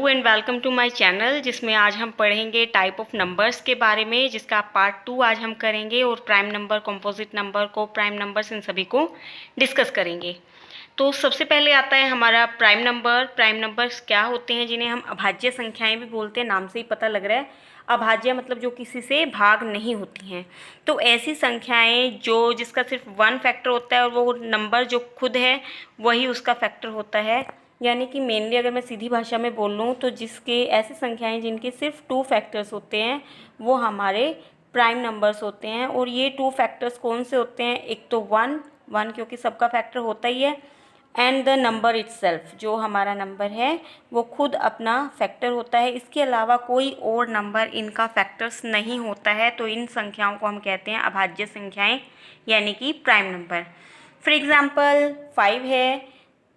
And welcome to my channel, जिसमें आज हम पढ़ेंगे टाइप ऑफ नंबर्स के बारे में, जिसका पार्ट 2 आज हम करेंगे और प्राइम नंबर, कंपोजिट नंबर, को प्राइम नंबर्स, इन सभी को डिस्कस करेंगे। तो सबसे पहले आता है हमारा प्राइम नंबर। प्राइम नंबर्स क्या होते हैं? जिन्हें हम अभाज्य संख्याएं भी बोलते हैं, नाम से ही पता लग रहा है। अभाज्य मतलब जो किसी से भाग नहीं होती हैं। तो ऐसी संख्याएं जिसका सिर्फ वन फैक्टर होता है और वो नंबर जो खुद है वही उसका फैक्टर होता है। यानी कि मेनली अगर मैं सीधी भाषा में बोल लूँ तो जिसके ऐसी संख्याएं जिनके सिर्फ टू फैक्टर्स होते हैं वो हमारे प्राइम नंबर्स होते हैं। और ये टू फैक्टर्स कौन से होते हैं? एक तो वन क्योंकि सबका फैक्टर होता ही है, एंड द नंबर इटसेल्फ, जो हमारा नंबर है वो खुद अपना फैक्टर होता है। इसके अलावा कोई और नंबर इनका फैक्टर्स नहीं होता है। तो इन संख्याओं को हम कहते हैं अभाज्य संख्याएं, यानी कि प्राइम नंबर। फॉर एग्जाम्पल 5 है,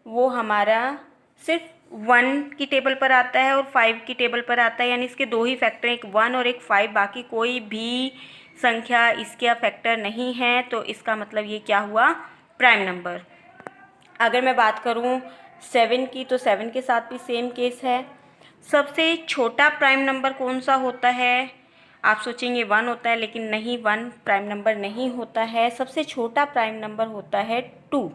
वो हमारा सिर्फ 1 की टेबल पर आता है और 5 की टेबल पर आता है, यानी इसके दो ही फैक्टर, एक 1 और एक 5, बाकी कोई भी संख्या इसका फैक्टर नहीं है। तो इसका मतलब ये क्या हुआ? Prime number. अगर मैं बात करूँ 7 की, तो 7 के साथ भी सेम केस है। सबसे छोटा प्राइम नंबर कौन सा होता है? आप सोचेंगे 1 होता है, लेकिन नहीं, 1 प्राइम नंबर नहीं होता है। सबसे छोटा प्राइम नंबर होता है 2,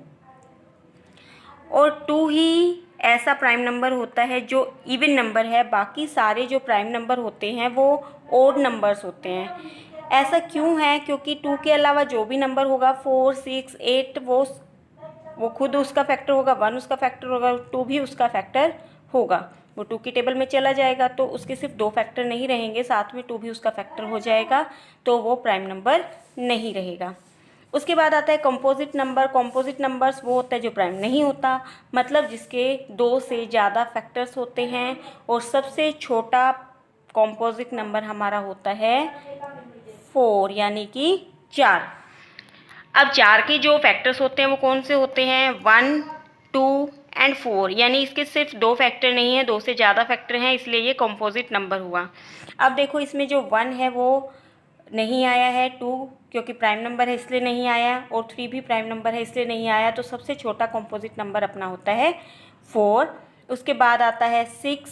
और 2 ही ऐसा प्राइम नंबर होता है जो इवन नंबर है। बाकी सारे जो प्राइम नंबर होते हैं वो ओड नंबर्स होते हैं। ऐसा क्यों है? क्योंकि 2 के अलावा जो भी नंबर होगा 4, 6, 8 वो खुद उसका फैक्टर होगा, 1 उसका फैक्टर होगा, 2 भी उसका फैक्टर होगा। वो 2 की टेबल में चला जाएगा तो उसके सिर्फ 2 फैक्टर नहीं रहेंगे, साथ में 2 भी उसका फैक्टर हो जाएगा, तो वो प्राइम नंबर नहीं रहेगा। उसके बाद आता है कंपोजिट नंबर। कंपोजिट नंबर्स वो होता है जो प्राइम नहीं होता, मतलब जिसके 2 से ज़्यादा फैक्टर्स होते हैं। और सबसे छोटा कंपोजिट नंबर हमारा होता है 4, यानी कि 4। अब 4 के जो फैक्टर्स होते हैं वो कौन से होते हैं? 1, 2 एंड 4, यानी इसके सिर्फ 2 फैक्टर नहीं है, 2 से ज़्यादा फैक्टर हैं, इसलिए ये कंपोजिट नंबर हुआ। अब देखो इसमें जो 1 है वो नहीं आया है, 2 क्योंकि प्राइम नंबर है इसलिए नहीं आया, और 3 भी प्राइम नंबर है इसलिए नहीं आया। तो सबसे छोटा कंपोजिट नंबर अपना होता है 4। उसके बाद आता है 6,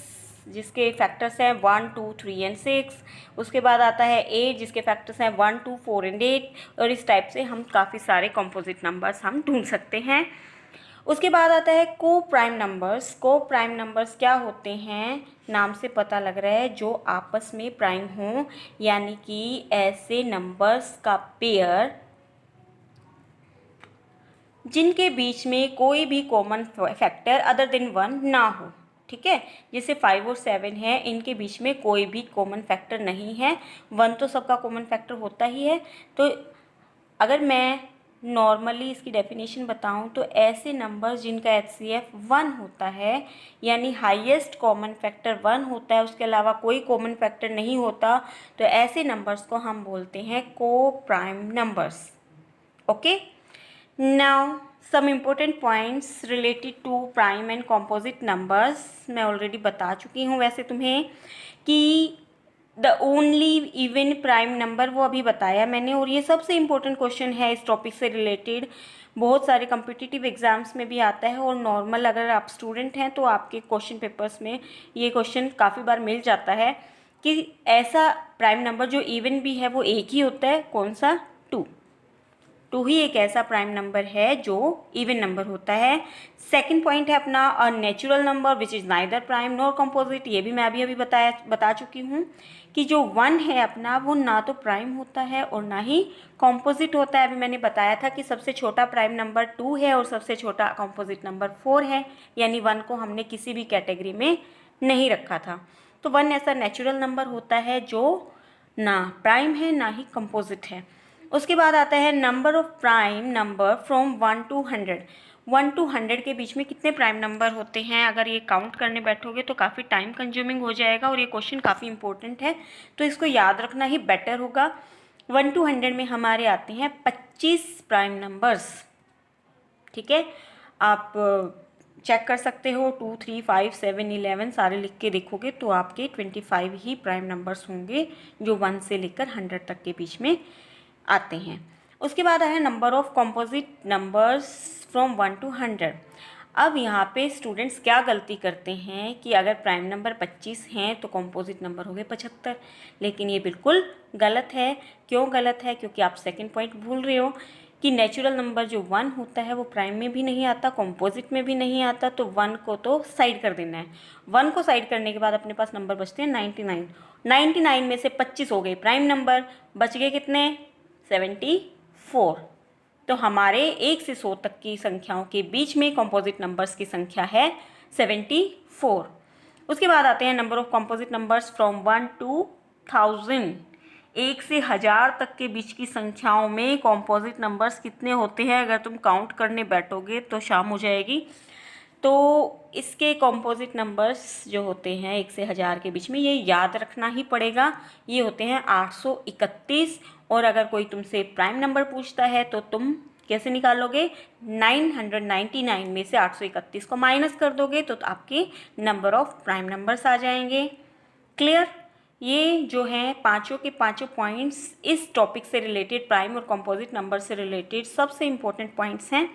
जिसके फैक्टर्स हैं 1, 2, 3 एंड 6। उसके बाद आता है 8, जिसके फैक्टर्स हैं 1, 2, 4 एंड 8। और इस टाइप से हम काफ़ी सारे कंपोजिट नंबर्स हम ढूंढ सकते हैं। उसके बाद आता है को प्राइम नंबर्स। को प्राइम नंबर्स क्या होते हैं? नाम से पता लग रहा है जो आपस में प्राइम हों, यानी कि ऐसे नंबर्स का पेयर जिनके बीच में कोई भी कॉमन फैक्टर अदर देन 1 ना हो। ठीक है, जैसे 5 और 7 है, इनके बीच में कोई भी कॉमन फैक्टर नहीं है। 1 तो सबका कॉमन फैक्टर होता ही है। तो अगर मैं नॉर्मली इसकी डेफिनेशन बताऊं तो ऐसे नंबर्स जिनका HCF 1 होता है, यानी हाईएस्ट कॉमन फैक्टर 1 होता है, उसके अलावा कोई कॉमन फैक्टर नहीं होता, तो ऐसे नंबर्स को हम बोलते हैं को prime numbers. Okay, now some important points related to prime and composite numbers मैं ऑलरेडी बता चुकी हूँ वैसे तुम्हें, कि the only even prime number वो अभी बताया मैंने। और ये सबसे इम्पोर्टेंट क्वेश्चन है इस टॉपिक से रिलेटेड, बहुत सारे कम्पिटिटिव एग्जाम्स में भी आता है, और नॉर्मल अगर आप स्टूडेंट हैं तो आपके क्वेश्चन पेपर्स में ये क्वेश्चन काफ़ी बार मिल जाता है कि ऐसा प्राइम नंबर जो इवन भी है वो एक ही होता है, कौन सा? 2 ही एक ऐसा प्राइम नंबर है जो इवन नंबर होता है। सेकंड पॉइंट है अपना a natural number which is neither prime nor composite. ये भी मैं अभी बता चुकी हूँ कि जो 1 है अपना वो ना तो प्राइम होता है और ना ही कंपोजिट होता है। अभी मैंने बताया था कि सबसे छोटा प्राइम नंबर 2 है और सबसे छोटा कंपोजिट नंबर 4 है, यानी 1 को हमने किसी भी कैटेगरी में नहीं रखा था। तो 1 ऐसा नेचुरल नंबर होता है जो ना प्राइम है ना ही कंपोजिट है। उसके बाद आता है number of prime number from 1 to 100। 1 to 100 के बीच में कितने प्राइम नंबर होते हैं? अगर ये काउंट करने बैठोगे तो काफ़ी टाइम कंज्यूमिंग हो जाएगा, और ये क्वेश्चन काफ़ी इंपॉर्टेंट है, तो इसको याद रखना ही बेटर होगा। 1 to 100 में हमारे आते हैं 25 प्राइम नंबर्स। ठीक है, आप चेक कर सकते हो, 2, 3, 5, 7, 11 सारे लिख के देखोगे तो आपके 25 ही प्राइम नंबर्स होंगे जो 1 से लेकर 100 तक के बीच में आते हैं। उसके बाद है number of composite numbers from 1 to 100। अब यहाँ पे स्टूडेंट्स क्या गलती करते हैं कि अगर प्राइम नंबर 25 हैं तो कॉम्पोजिट नंबर हो गए 75, लेकिन ये बिल्कुल गलत है। क्यों गलत है? क्योंकि आप सेकंड पॉइंट भूल रहे हो कि नेचुरल नंबर जो 1 होता है वो प्राइम में भी नहीं आता, कॉम्पोजिट में भी नहीं आता, तो 1 को तो साइड कर देना है। 1 को साइड करने के बाद अपने पास नंबर बचते हैं 99। 99 में से 25 हो गए प्राइम नंबर, बच गए कितने? 74। तो हमारे 1 से 100 तक की संख्याओं के बीच में कॉम्पोजिट नंबर्स की संख्या है 74। उसके बाद आते हैं number of composite numbers from 1 to 1000। 1 से 1000 तक के बीच की संख्याओं में कॉम्पोजिट नंबर्स कितने होते हैं? अगर तुम काउंट करने बैठोगे तो शाम हो जाएगी। तो इसके कॉम्पोजिट नंबर्स जो होते हैं 1 से 1000 के बीच में, ये याद रखना ही पड़ेगा। ये होते हैं 831। और अगर कोई तुमसे प्राइम नंबर पूछता है तो तुम कैसे निकालोगे? 999 में से 831 को माइनस कर दोगे तो आपके नंबर ऑफ प्राइम नंबर्स आ जाएंगे। क्लियर? ये जो हैं पांचों के पांचों पॉइंट्स इस टॉपिक से रिलेटेड, प्राइम और कॉम्पोजिट नंबर से रिलेटेड सबसे इम्पोर्टेंट पॉइंट्स हैं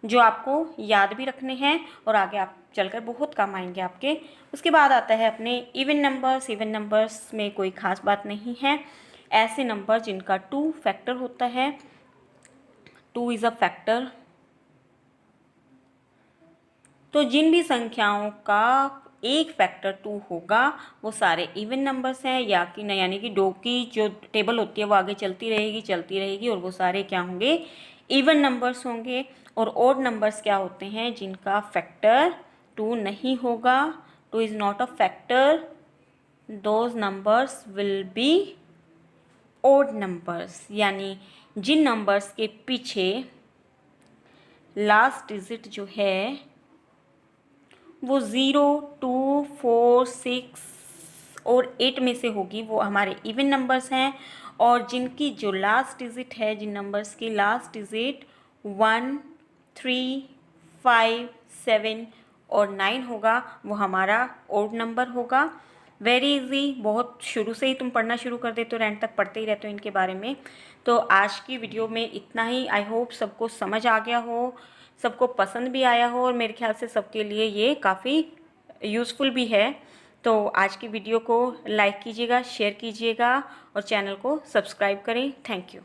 जो आपको याद भी रखने हैं और आगे आप चलकर बहुत काम आएंगे आपके। उसके बाद आता है अपने इवन नंबर्स। इवन नंबर्स में कोई खास बात नहीं है, ऐसे नंबर जिनका 2 फैक्टर होता है। 2 इज़ अ फैक्टर। तो जिन भी संख्याओं का एक फैक्टर 2 होगा वो सारे इवन नंबर्स हैं, यानी कि 2 की जो टेबल होती है वो आगे चलती रहेगी और वो सारे क्या होंगे? इवन नंबर्स होंगे। और ऑड नंबर्स क्या होते हैं? जिनका फैक्टर 2 नहीं होगा। 2 is not a factor, those numbers will be odd numbers. यानी जिन नंबर्स के पीछे लास्ट डिजिट जो है वो 0, 2, 4, 6 और 8 में से होगी, वो हमारे इवन नंबर्स हैं। और जिनकी जो लास्ट डिजिट है, जिन नंबर्स की लास्ट डिजिट 1, 3, 5, 7 और 9 होगा, वो हमारा ऑड नंबर होगा। वेरी इजी, बहुत शुरू से ही तुम पढ़ना शुरू कर देते हो, एंड तक पढ़ते ही रहते हो इनके बारे में। तो आज की वीडियो में इतना ही। आई होप सबको समझ आ गया हो, सबको पसंद भी आया हो और मेरे ख्याल से सबके लिए ये काफ़ी यूज़फुल भी है। तो आज की वीडियो को लाइक कीजिएगा, शेयर कीजिएगा और चैनल को सब्सक्राइब करें। Thank you.